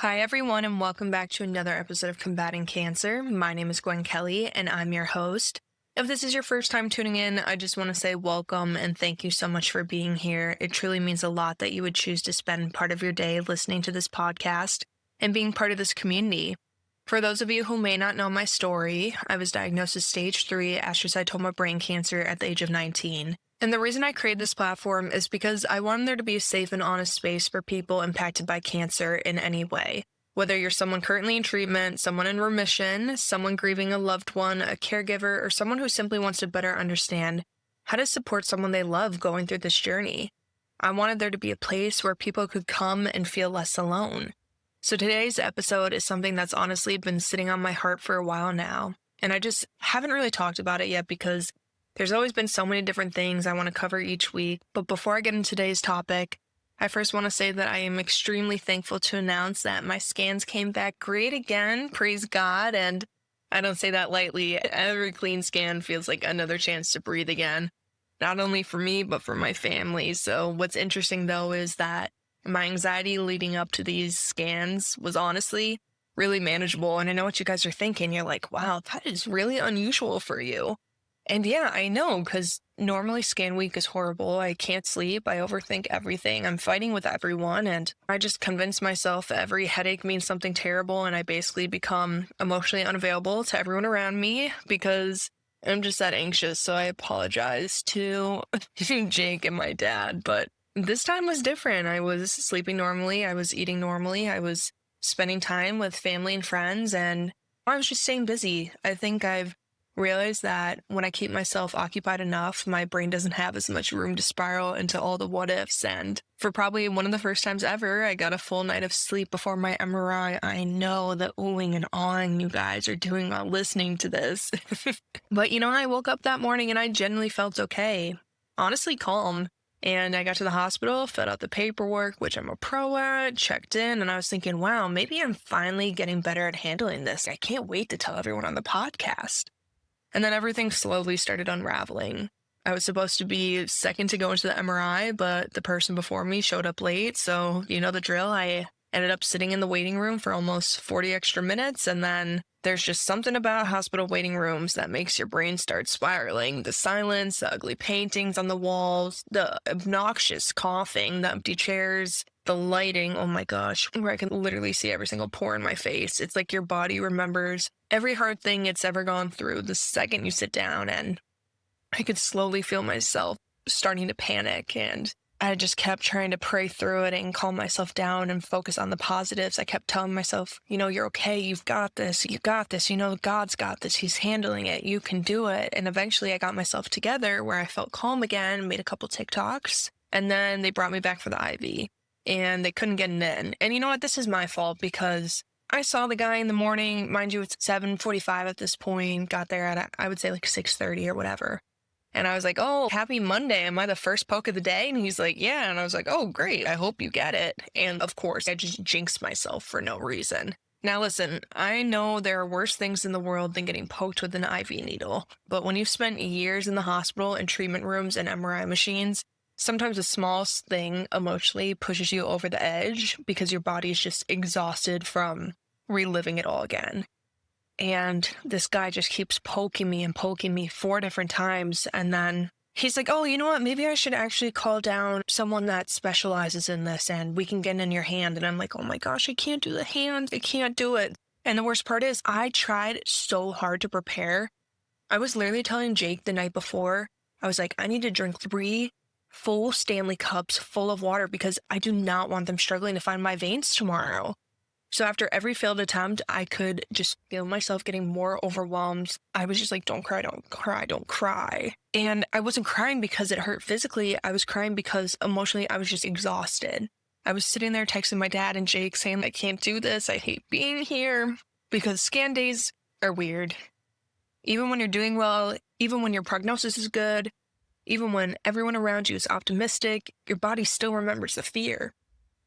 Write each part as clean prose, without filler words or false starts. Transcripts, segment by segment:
Hi, everyone, and welcome back to another episode of Combating Cancer. My name is Gwen Kelly, and I'm your host. If this is your first time tuning in, I just want to say welcome and thank you so much for being here. It truly means a lot that you would choose to spend part of your day listening to this podcast and being part of this community. For those of you who may not know my story, I was diagnosed with stage 3 astrocytoma brain cancer at the age of 19. And the reason I created this platform is because I wanted there to be a safe and honest space for people impacted by cancer in any way. Whether you're someone currently in treatment, someone in remission, someone grieving a loved one, a caregiver, or someone who simply wants to better understand how to support someone they love going through this journey. I wanted there to be a place where people could come and feel less alone. So today's episode is something that's honestly been sitting on my heart for a while now. And I just haven't really talked about it yet because there's always been so many different things I want to cover each week. But before I get into today's topic, I first want to say that I am extremely thankful to announce that my scans came back great again. Praise God. And I don't say that lightly. Every clean scan feels like another chance to breathe again, not only for me, but for my family. So what's interesting, though, is that my anxiety leading up to these scans was honestly really manageable. And I know what you guys are thinking. You're like, wow, that is really unusual for you. And yeah, I know, because normally scan week is horrible. I can't sleep. I overthink everything. I'm fighting with everyone. And I just convince myself every headache means something terrible. And I basically become emotionally unavailable to everyone around me because I'm just that anxious. So I apologize to Jake and my dad. But this time was different. I was sleeping normally. I was eating normally. I was spending time with family and friends. And I was just staying busy. I think I've realize that when I keep myself occupied enough, my brain doesn't have as much room to spiral into all the what ifs. And for probably one of the first times ever, I got a full night of sleep before my MRI. I know the oohing and awing you guys are doing while listening to this. But I woke up that morning and I genuinely felt okay. Honestly calm. And I got to the hospital, filled out the paperwork, which I'm a pro at, checked in, and I was thinking, wow, maybe I'm finally getting better at handling this. I can't wait to tell everyone on the podcast. And then everything slowly started unraveling. I was supposed to be second to go into the MRI, but the person before me showed up late. So, you know the drill. I ended up sitting in the waiting room for almost 40 extra minutes. And then there's just something about hospital waiting rooms that makes your brain start spiraling. The silence, the ugly paintings on the walls, the obnoxious coughing, the empty chairs, the lighting, oh my gosh, where I can literally see every single pore in my face. It's like your body remembers every hard thing it's ever gone through the second you sit down, and I could slowly feel myself starting to panic, and I just kept trying to pray through it and calm myself down and focus on the positives. I kept telling myself, you're okay, you've got this, God's got this, he's handling it, you can do it. And eventually I got myself together where I felt calm again, made a couple TikToks, and then they brought me back for the IV. And they couldn't get it in. And you know what? This is my fault because I saw the guy in the morning. Mind you, it's 7:45 at this point. Got there at, I would say, like 6:30 or whatever. And I was like, oh, happy Monday. Am I the first poke of the day? And he's like, yeah. And I was like, oh, great. I hope you get it. And of course, I just jinxed myself for no reason. Now, listen, I know there are worse things in the world than getting poked with an IV needle. But when you've spent years in the hospital and treatment rooms and MRI machines, sometimes the smallest thing emotionally pushes you over the edge because your body is just exhausted from reliving it all again. And this guy just keeps poking me 4 different times. And then he's like, oh, you know what? Maybe I should actually call down someone that specializes in this and we can get it in your hand. And I'm like, oh my gosh, I can't do the hand. I can't do it. And the worst part is I tried so hard to prepare. I was literally telling Jake the night before, I was like, I need to drink 3 full Stanley cups full of water because I do not want them struggling to find my veins tomorrow. So after every failed attempt, I could just feel myself getting more overwhelmed. I was just like, don't cry, don't cry, don't cry. And I wasn't crying because it hurt physically. I was crying because emotionally I was just exhausted. I was sitting there texting my dad and Jake saying, I can't do this. I hate being here because scan days are weird. Even when you're doing well, even when your prognosis is good, even when everyone around you is optimistic, your body still remembers the fear.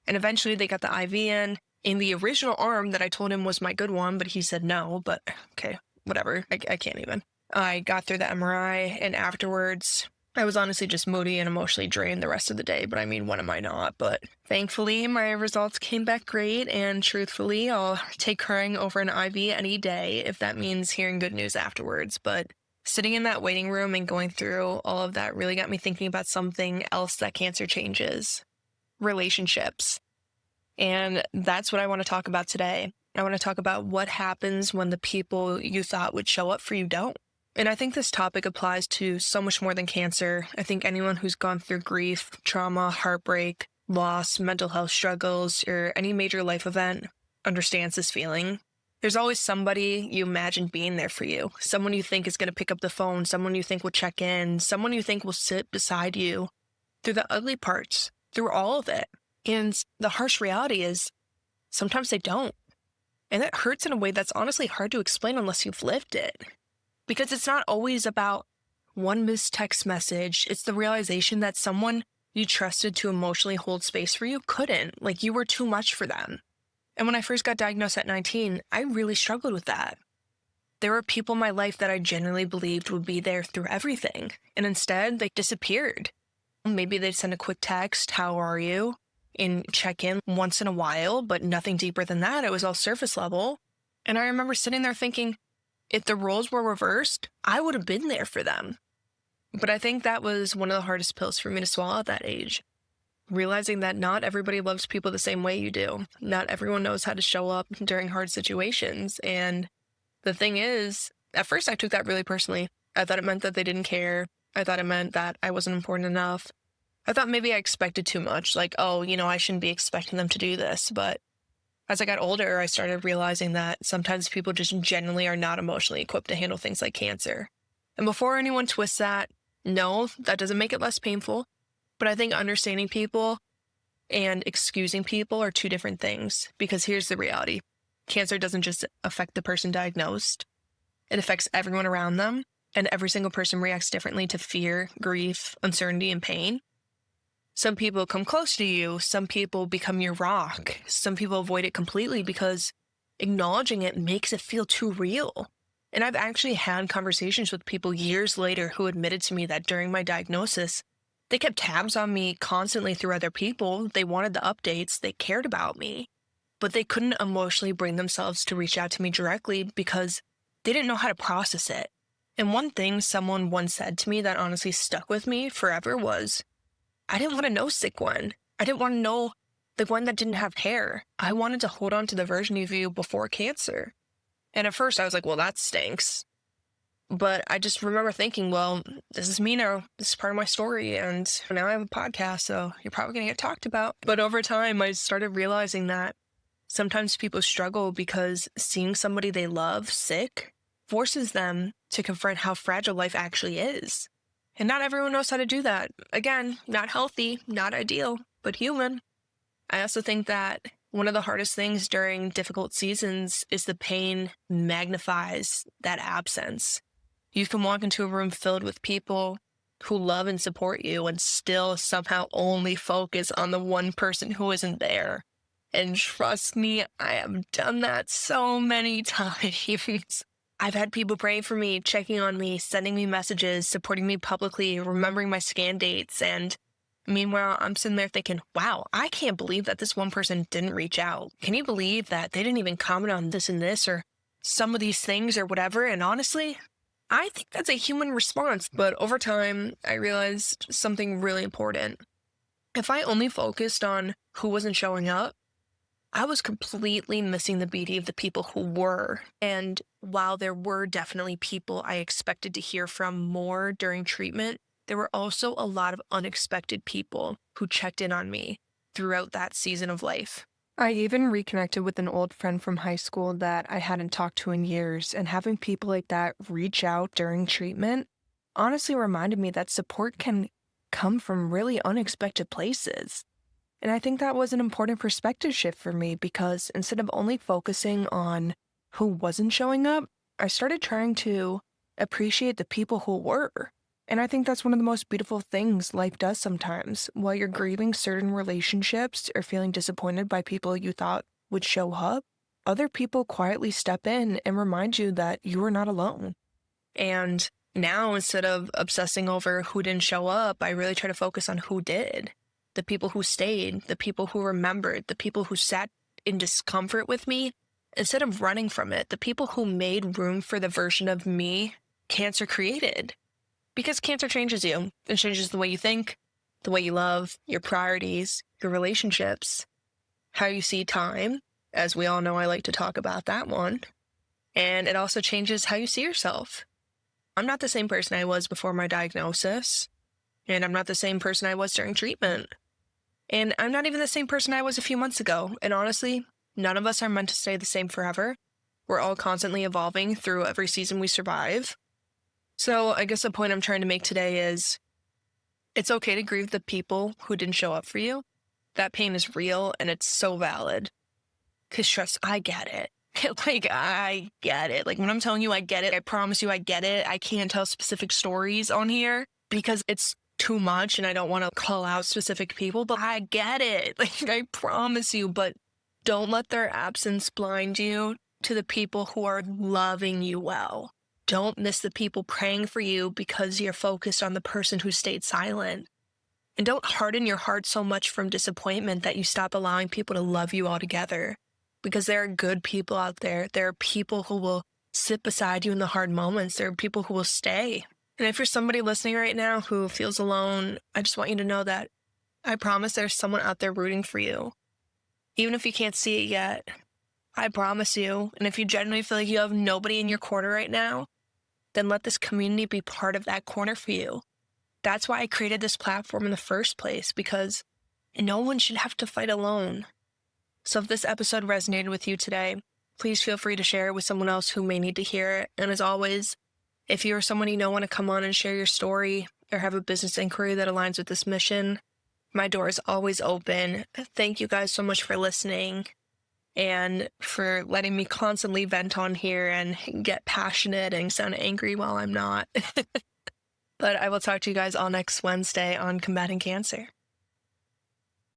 And eventually they got the IV in the original arm that I told him was my good one, but he said no, but okay, whatever. I can't even. I got through the MRI and afterwards I was honestly just moody and emotionally drained the rest of the day, but I mean, when am I not? But thankfully, my results came back great, and truthfully, I'll take crying over an IV any day if that means hearing good news afterwards. But sitting in that waiting room and going through all of that really got me thinking about something else that cancer changes: relationships. And that's what I want to talk about today. I want to talk about what happens when the people you thought would show up for you don't. And I think this topic applies to so much more than cancer. I think anyone who's gone through grief, trauma, heartbreak, loss, mental health struggles, or any major life event understands this feeling. There's always somebody you imagine being there for you, someone you think is going to pick up the phone, someone you think will check in, someone you think will sit beside you through the ugly parts, through all of it. And the harsh reality is sometimes they don't. And it hurts in a way that's honestly hard to explain unless you've lived it. Because it's not always about one missed text message. It's the realization that someone you trusted to emotionally hold space for you couldn't. Like, you were too much for them. And when I first got diagnosed at 19, I really struggled with that. There were people in my life that I genuinely believed would be there through everything. And instead, they disappeared. Maybe they'd send a quick text, "How are you?" and check in once in a while, but nothing deeper than that. It was all surface level. And I remember sitting there thinking, if the roles were reversed, I would have been there for them. But I think that was one of the hardest pills for me to swallow at that age. Realizing that not everybody loves people the same way you do. Not everyone knows how to show up during hard situations. And the thing is, at first I took that really personally. I thought it meant that they didn't care. I thought it meant that I wasn't important enough. I thought maybe I expected too much. Like, oh, I shouldn't be expecting them to do this. But as I got older, I started realizing that sometimes people just genuinely are not emotionally equipped to handle things like cancer. And before anyone twists that, no, that doesn't make it less painful. But I think understanding people and excusing people are two different things. Because here's the reality: cancer doesn't just affect the person diagnosed, it affects everyone around them. And every single person reacts differently to fear, grief, uncertainty, and pain. Some people come close to you. Some people become your rock. Some people avoid it completely because acknowledging it makes it feel too real. And I've actually had conversations with people years later who admitted to me that during my diagnosis, they kept tabs on me constantly through other people. They wanted the updates. They cared about me. But they couldn't emotionally bring themselves to reach out to me directly because they didn't know how to process it. And one thing someone once said to me that honestly stuck with me forever was, I didn't want to know sick Gwen. I didn't want to know the Gwen that didn't have hair. I wanted to hold on to the version of you before cancer. And at first I was like, well, that stinks. But I just remember thinking, well, this is me now. This is part of my story. And now I have a podcast, so you're probably going to get talked about. But over time, I started realizing that sometimes people struggle because seeing somebody they love sick forces them to confront how fragile life actually is. And not everyone knows how to do that. Again, not healthy, not ideal, but human. I also think that one of the hardest things during difficult seasons is the pain magnifies that absence. You can walk into a room filled with people who love and support you and still somehow only focus on the one person who isn't there. And trust me, I have done that so many times. I've had people praying for me, checking on me, sending me messages, supporting me publicly, remembering my scan dates. And meanwhile, I'm sitting there thinking, wow, I can't believe that this one person didn't reach out. Can you believe that they didn't even comment on this and this or some of these things or whatever? And honestly, I think that's a human response. But over time, I realized something really important. If I only focused on who wasn't showing up, I was completely missing the beauty of the people who were. And while there were definitely people I expected to hear from more during treatment, there were also a lot of unexpected people who checked in on me throughout that season of life. I even reconnected with an old friend from high school that I hadn't talked to in years, and having people like that reach out during treatment honestly reminded me that support can come from really unexpected places. And I think that was an important perspective shift for me because instead of only focusing on who wasn't showing up, I started trying to appreciate the people who were. And I think that's one of the most beautiful things life does sometimes. While you're grieving certain relationships or feeling disappointed by people you thought would show up, other people quietly step in and remind you that you are not alone. And Now, instead of obsessing over who didn't show up, I really try to focus on who did. The people who stayed, the people who remembered, the people who sat in discomfort with me instead of running from it, the people who made room for the version of me cancer created. Because cancer changes you. It changes the way you think, the way you love, your priorities, your relationships, how you see time. As we all know, I like to talk about that one. And it also changes how you see yourself. I'm not the same person I was before my diagnosis, and I'm not the same person I was during treatment. And I'm not even the same person I was a few months ago. And honestly, none of us are meant to stay the same forever. We're all constantly evolving through every season we survive. So I guess the point I'm trying to make today is it's okay to grieve the people who didn't show up for you. That pain is real and it's so valid. Because trust, I get it. I get it. When I'm telling you I get it, I promise you I get it. I can't tell specific stories on here because it's too much and I don't want to call out specific people, but I get it. I promise you, but don't let their absence blind you to the people who are loving you well. Don't miss the people praying for you because you're focused on the person who stayed silent. And don't harden your heart so much from disappointment that you stop allowing people to love you altogether. Because there are good people out there. There are people who will sit beside you in the hard moments. There are people who will stay. And if you're somebody listening right now who feels alone, I just want you to know that I promise there's someone out there rooting for you. Even if you can't see it yet, I promise you. And if you genuinely feel like you have nobody in your corner right now, then let this community be part of that corner for you. That's why I created this platform in the first place, because no one should have to fight alone. So if this episode resonated with you today, please feel free to share it with someone else who may need to hear it. And as always, if you or someone you know want to come on and share your story or have a business inquiry that aligns with this mission, my door is always open. Thank you guys so much for listening and for letting me constantly vent on here and get passionate and sound angry while I'm not. But I will talk to you guys all next Wednesday on Combating Cancer.